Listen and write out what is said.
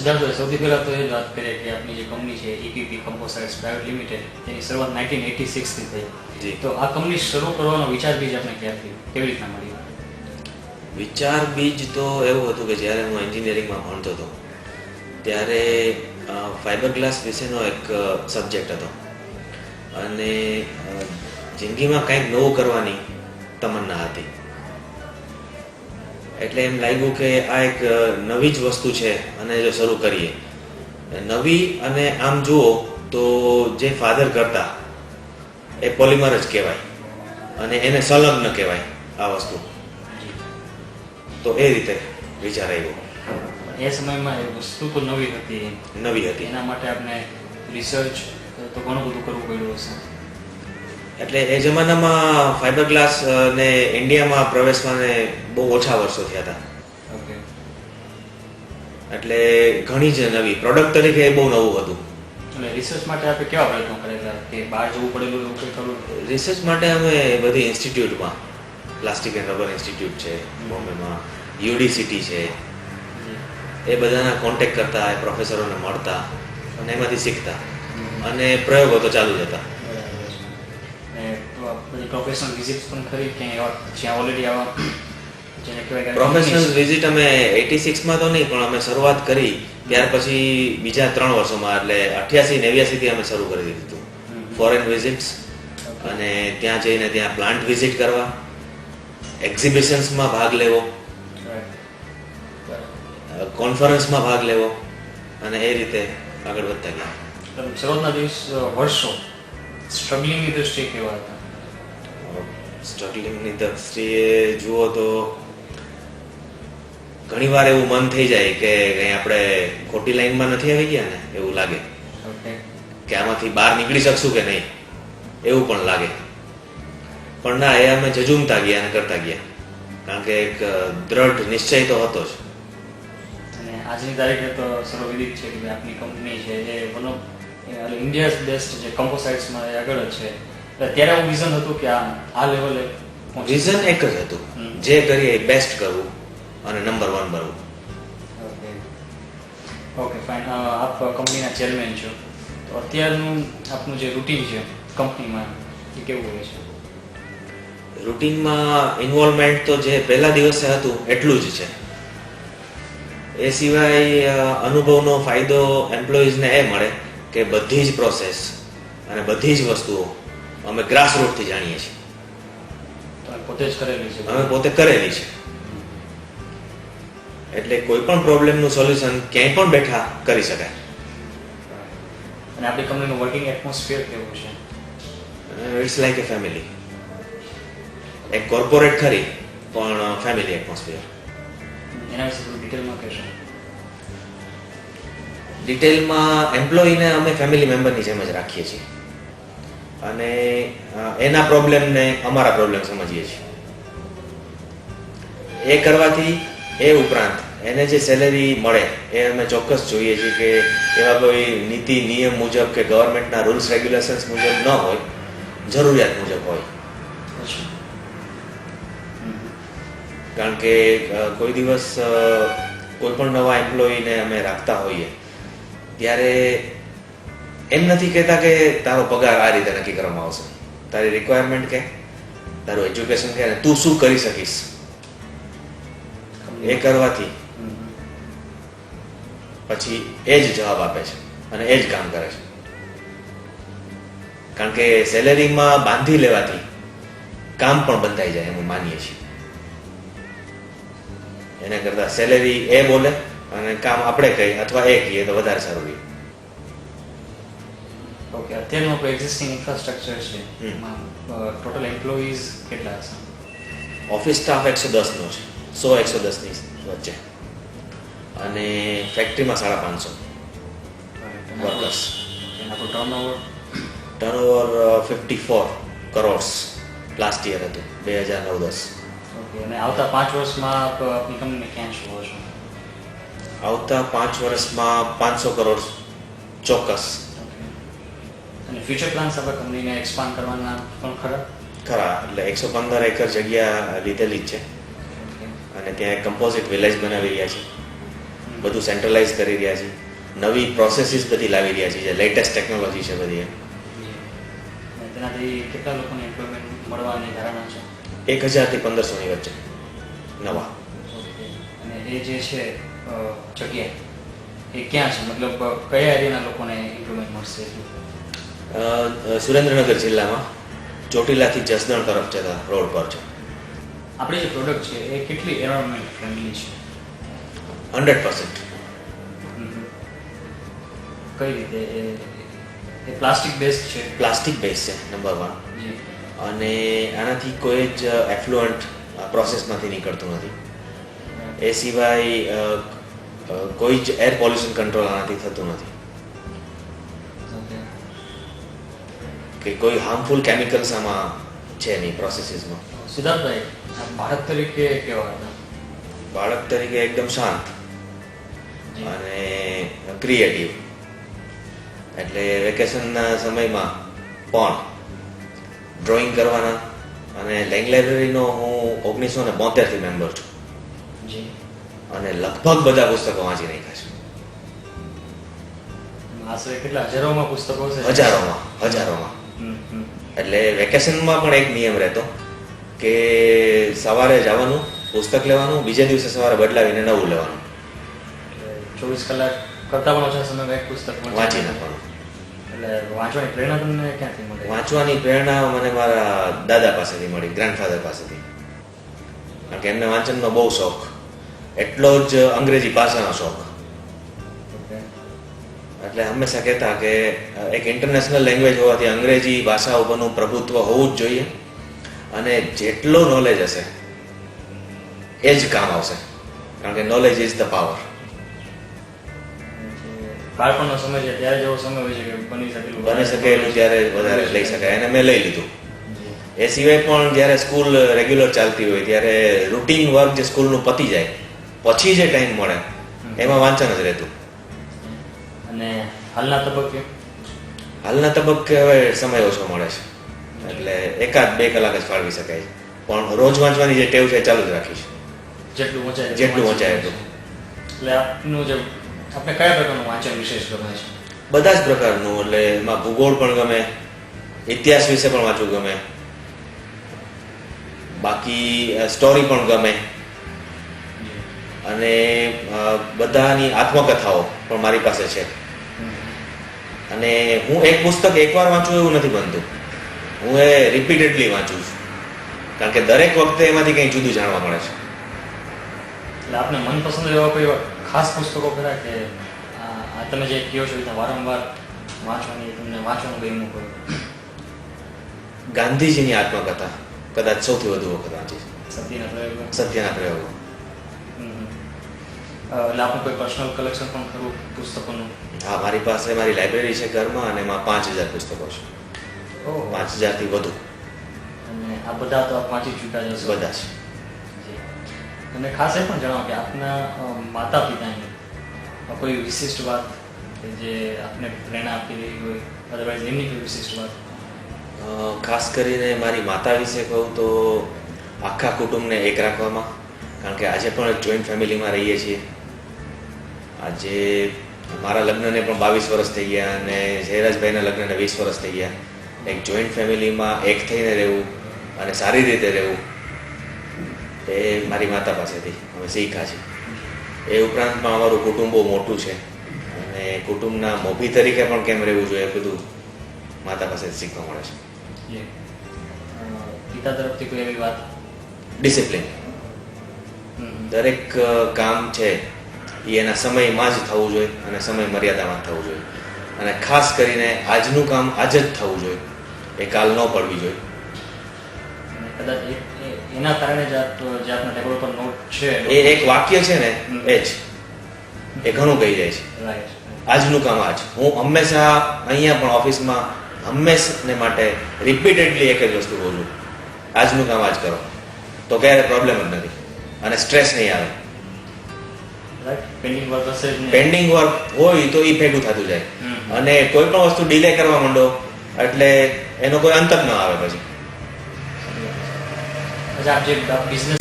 સિદ્ધાર્થ, સૌથી પહેલાં તો એ જ વાત કરીએ કે આપની જે કંપની છે EPP કમ્પોસાઇટ્સ પ્રાઇવેટ લિમિટેડ, તેની શરૂઆત 1986થી થઈ. જી. તો આ કંપની શરૂ કરવાનો વિચાર બીજ આપણે ક્યાંથી કેવી રીતના મળી? વિચાર બીજ તો એવું હતું કે જ્યારે હું એન્જિનિયરિંગમાં ભણતો હતો ત્યારે ફાઇબર ગ્લાસ વિશેનો એક સબ્જેક્ટ હતો અને જિંદગીમાં કંઈક નવું કરવાની તમન્ના હતી. એટલે એમ લાગ્યું કે આ એક નવી જ વસ્તુ છે અને જો શરૂ કરીએ નવી, અને આમ જુઓ તો જે ફાધર કરતા એ પોલિમર જ કહેવાય અને એને સંલગ્ન કહેવાય આ વસ્તુ. તો એ રીતે વિચાર આવ્યો. એ સમયમાં એ વસ્તુ તો નવી હતી. નવી હતી. એના માટે આપણે રિસર્ચ તો ઘણું બધું કરવું પડ્યું હશે. એટલે એ જમાનામાં ફાઇબર ગ્લાસ ને ઇન્ડિયામાં પ્રવેશવાને બહુ ઓછા વર્ષો થયા હતા. ઓકે. એટલે ઘણી જ નવી પ્રોડક્ટ તરીકે એ બહુ નવું હતું. એટલે રિસર્ચ માટે આપણે કેવા પ્રયત્નો કરેલા કે બહાર જવું પડેલું એવું કંઈ ખરું? રિસર્ચ માટે અમે બધી ઇન્સ્ટિટ્યૂટમાં, પ્લાસ્ટિક એન્ડ રબર ઇન્સ્ટિટ્યૂટ છે બોમ્બેમાં, યુડીસીટી છે, એ બધાના કોન્ટેક્ટ કરતા, એ પ્રોફેસરોને મળતા અને એમાંથી શીખતા અને પ્રયોગો તો ચાલુ જ હતા. બધી પ્રોફેશનલ વિઝિટ પણ ખરી કે જ્યાં ઓલરેડી આવા જેને કહેવાય પ્રોફેશનલ વિઝિટ અમે 86માં તો નહીં, પણ અમે શરૂઆત કરી ત્યાર પછી બીજા 3 વર્ષોમાં, એટલે 88-89થી અમે શરૂ કરી દીધું હતું ફોરેન વિઝિટ્સ. અને ત્યાં જઈને ત્યાં પ્લાન્ટ વિઝિટ કરવા, એક્ઝિબિશન્સમાં ભાગ લેવો, કોન્ફરન્સમાં ભાગ લેવો અને એ રીતે આગળ વધતા ગયા. શરૂઆતના વર્ષો સ્ટ્રગલિંગની દ્રષ્ટિએ કેવા હતા? સ્ટ્રગલિંગની દ્રષ્ટિએ જુઓ તો ઘણીવાર એવું મન થઈ જાય કે કંઈ આપણે ખોટી લાઈનમાં નથી આવી ગયા ને એવું લાગે, કે આમાંથી બહાર નીકળી શકશું કે નહીં એવું પણ લાગે. પણ ના, એ અમે ઝઝૂમતા ગયા અને કરતા ગયા, કારણ કે એક દ્રઢ નિશ્ચય તો હતો જ. અને આજની તારીખે તો સર્વવિદિત છે કે આપની કંપની છે એ વન ઓફ ઇન્ડિયાઝ બેસ્ટ જે કમ્પોસાઇટ્સમાં એ આગળ જ છે. ત્યારે એવું વિઝન હતું કે આ લેવલે વિઝન એક જ હતું, જે કરીએ એ બેસ્ટ કરવું અને નંબર 1 બનવું. Okay okay fine. આપ કંપનીના ચેરમેન છો, તો અત્યારનું આપનું જે રૂટીન છે કંપનીમાં એ કેવું હોય છે? રૂટીનમાં ઇન્વોલ્વમેન્ટ તો જે પહેલા દિવસે હતું એટલું જ છે. એ સિવાય અનુભવનો ફાયદો એમ્પ્લોઈઝને એ મળે કે બધી જ પ્રોસેસ અને બધી જ વસ્તુઓ અમે ગ્રાસ રૂટથી જાણીએ છીએ. પોતે જ કરેલી છે? અમે પોતે કરેલી છે. એટલે કોઈ પણ પ્રોબ્લેમનું સોલ્યુશન ક્યાંય પણ બેઠા કરી શકાય. અને આપણી કંપનીનું વર્કિંગ એટમોસ્ફિયર કેવું છે? It's like a family. એક કોર્પોરેટ ખરી પણ ફેમિલી એટમોસ્ફિયર. એના વિશે થોડું ડિટેલમાં કહેશો? ડિટેલમાં એમ્પ્લોયીને અમે ફેમિલી મેમ્બરની જેમ જ રાખીએ છીએ અને એના પ્રોબ્લેમને અમારા પ્રોબ્લેમ સમજીએ છીએ. એ કરવાથી એ ઉપરાંત એને જે સેલેરી મળે એ અમે ચોક્કસ જોઈએ છીએ કે એવા કોઈ નીતિ નિયમ મુજબ કે ગવર્મેન્ટના રૂલ્સ રેગ્યુલેશન્સ મુજબ ન હોય, જરૂરિયાત મુજબ હોય. કારણ કે કોઈ દિવસ કોઈ પણ નવા એમ્પ્લોયીને અમે રાખતા હોઈએ ત્યારે એમ નથી કહેતા કે તારો પગાર આ રીતે નક્કી કરવામાં આવશે, તારી રિક્વાયરમેન્ટ કે, તારું એજ્યુકેશન કે, તું શું કરી શકીશ, એ કરવાથી પછી એ જ જવાબ આપે છે અને એ જ કામ કરે છે. કારણ કે સેલેરીમાં બાંધી લેવાથી કામ પણ બંધાઈ જાય એમ માનીએ છીએ. એના કરતાં સેલેરી એ બોલે અને કામ આપણે કહીએ અથવા એ કહીએ તો વધારે સારું રહે. ઓકે. અત્યારનું આપણું એક્ઝિસ્ટિંગ ઇન્ફ્રાસ્ટ્રક્ચર છે એમાં ટોટલ એમ્પ્લોઈઝ કેટલા હશે? ઓફિસ સ્ટાફ 110નો છે, 100-110ની વચ્ચે, અને ફેક્ટરીમાં 550 વર્કર્સ. આપણું ટર્નઓવર 54 કરોડ્સ લાસ્ટ યર હતું, 2009-10. ઓકે. અને આવતા 5 વર્ષમાં આપની કંપનીને ક્યાં જોવો છો? આવતા 5 વર્ષમાં 500 કરોડ ચોક્કસ. અને ફ્યુચર પ્લાન્સ આપણા કંપનીને એક્સપાન્ડ કરવાના પણ ખરા? ખરા. એટલે 115 એકર જગ્યા લીધેલી જ છે અને ત્યાં એક કમ્પોઝિટ વિલેજ બનાવી રહ્યા છે બધું સેન્ટ્રલાઇઝ કરી રહ્યા છીએ, નવી પ્રોસેસીસ બધી લાવી રહ્યા છીએ, જે લેટેસ્ટ ટેકનોલોજી છે બધી. અને તેનાથી કેટલા લોકોને એમ્પ્લોયમેન્ટ મળવાની ધારણા છે? 1000 થી 1500 ની વચ્ચે નવા. અને એ જે છે જગ્યા એ ક્યાં છે, મતલબ કયા એરિયાના લોકોને એમ્પ્લોયમેન્ટ મળશે? સુરેન્દ્રનગર જિલ્લામાં ચોટીલાથી જસદણ તરફ જતા રોડ પર છે. આપણી જે પ્રોડક્ટ છે એ કેટલી એન્વાયરમેન્ટ ફ્રેન્ડલી છે? 100%. કઈ રીતે? એ પ્લાસ્ટિક બેઝડ છે? પ્લાસ્ટિક બેઝ છે નંબર 1, જી. અને આનાથી કોઈ જ એફ્લુઅન્ટ પ્રોસેસમાંથી નીકળતું નથી. એ સિવાય કોઈ જ એર પોલ્યુશન કંટ્રોલ આનાથી થતું નથી, Okay. કે કોઈ હાર્મફુલ કેમિકલ્સ આમાં છે નહીં પ્રોસેસીસમાં. સિદ્ધાર્થભાઈ, આપ ભારત તરીકે કેવા હતા? બાળક તરીકે એકદમ શાંત જી. અને ક્રિએટિવ. એટલે વેકેશનના સમયમાં પણ ડ્રોઈંગ કરવાના, અને લેંગ લાઇબ્રેરીનો હું 1972 મેમ્બર છું, જી. અને લગભગ બધા પુસ્તકો વાંચી નાખ્યા છે. આશરે કેટલા હજારોમાં પુસ્તકો છે? હજારોમાં. હમ, હમ. એટલે વેકેશનમાં પણ એક નિયમ રહેતો કે સવારે જવાનું, પુસ્તક લેવાનું, બીજે દિવસે સવારે બદલાવીને નવું લેવાનું, એટલે 24 કલાક કરતા પણ ઓછા સમયમાં એક પુસ્તક વાંચી નાખવાનું. એટલે વાંચવાની પ્રેરણા તમને ક્યાંથી મળે? વાંચવાની પ્રેરણા મને મારા દાદા પાસેથી મળી, ગ્રાન્ડફાધર પાસેથી. કારણ કે એમને વાંચનનો બહુ શોખ, એટલો જ અંગ્રેજી ભાષાનો શોખ. Okay. એટલે હંમેશા કહેતા કે એક ઇન્ટરનેશનલ લેંગ્વેજ હોવાથી અંગ્રેજી ભાષા ઉપરનું પ્રભુત્વ હોવું જ જોઈએ, અને જેટલો નોલેજ હશે એ જ કામ આવશે, કારણ કે નોલેજ ઇઝ ધ પાવર. બાળપણનો સમય છે ત્યારે જેવો સમય હોય છે કે બની શકે એટલું ત્યારે વધારે લઈ શકાય, અને મેં લઈ લીધું. એ સિવાય પણ જ્યારે સ્કૂલ રેગ્યુલર ચાલતી હોય ત્યારે રૂટીન વર્ક જે સ્કૂલનું પતી જાય પછી જે ટાઈમ મળે એમાં વાંચન જ રહેતું. અને હાલના તબક્કે હવે સમય ઓછો મળે છે, એટલે 1-2 કલાક જ ફાળવી શકાય છે, પણ રોજ વાંચવાની જે ટેવ છે ચાલુ જ રાખીશ, જેટલું વંચાય એટલું. એટલે આપનું જે આપણે કયા પ્રકારનું વાંચન વિશેષ ગમે છે? બધા જ પ્રકારનું. એટલે એમાં ભૂગોળ પણ ગમે, ઇતિહાસ વિશે પણ વાંચવું ગમે, બાકી સ્ટોરી પણ ગમે, અને બધાની આત્મકથાઓ પણ મારી પાસે છે. અને હું એક પુસ્તક એકવાર વાંચું એવું નથી બનતું, હું એ રિપીટેડલી વાંચું છું, કારણ કે દરેક વખતે એમાંથી કંઈ જુદું જાણવા મળે છે. એટલે આપને મનપસંદ એવા કોઈ એવા ખાસ પુસ્તકો ખરા કે આ તમે જે કહો છો એ વારંવાર વાંચવાની તમને વાંચવાનું ગમ્યું હોય? ગાંધીજીની આત્મકથા કદાચ સૌથી વધુ વખત વાંચી છે. સત્યના પ્રયોગો. એટલે આપણું કોઈ પર્સનલ કલેક્શન પણ ખરું પુસ્તકોનું? હા, મારી પાસે મારી લાઇબ્રેરી છે ઘરમાં, અને એમાં 5000 પુસ્તકો છે. 5000 થી વધુ. અને આ બધા તો આપ વાંચી ચૂક્યા જશો? બધા છે. અને ખાસ એ પણ જણાવો કે આપના માતા પિતાની કોઈ વિશિષ્ટ વાત કે જે આપને પ્રેરણા આપી રહી હોય, અદરવાઇઝ એમની કોઈ વિશિષ્ટ વાત? ખાસ કરીને મારી માતા વિશે કહું તો આખા કુટુંબને એક રાખવામાં, કારણ કે આજે પણ જોઈન્ટ ફેમિલીમાં રહીએ છીએ. આજે મારા લગ્નને પણ 22 વર્ષ થઈ ગયા, અને જયરાજભાઈના લગ્નને 20 વર્ષ થઈ ગયા. એક જોઈન્ટ ફેમિલીમાં એક થઈને રહેવું અને સારી રીતે રહેવું એ મારી માતા પાસેથી અમે શીખ્યા છે. એ ઉપરાંત પણ અમારું કુટુંબ બહુ મોટું છે, અને કુટુંબના મોભી તરીકે પણ કેમ રહેવું જોઈએ એ બધું માતા પાસેથી શીખવા મળે છે. પિતા તરફથી કોઈ એવી વાત? ડિસિપ્લિન. દરેક કામ છે એ એના સમયમાં જ થવું જોઈએ, અને સમય મર્યાદામાં થવું જોઈએ, અને ખાસ કરીને આજનું કામ આજે જ થવું જોઈએ, એ કાલ ન પડવી જોઈએ. કદાચ એના કારણે જે આપના ટેબલ પર નોટ છે એ એક વાક્ય છે ને એ જ એ ઘણું કહી જાય છે. રાઈટ. આજનું કામ આજ. હું હંમેશા અહીંયા પણ ઓફિસમાં હંમેશને માટે રિપીટેડલી એક જ વસ્તુ બોલું, આજનું કામ આજ કરો, તો ક્યારે પ્રોબ્લેમ જ નથી, અને સ્ટ્રેસ નહીં આવે. પેન્ડિંગ વર્ક હોય તો એ ભેગું થતું જાય, અને કોઈ પણ વસ્તુ ડિલે કરવા માંડો એટલે એનો કોઈ અંત જ ન આવે પછી. આપ જે બિઝનેસ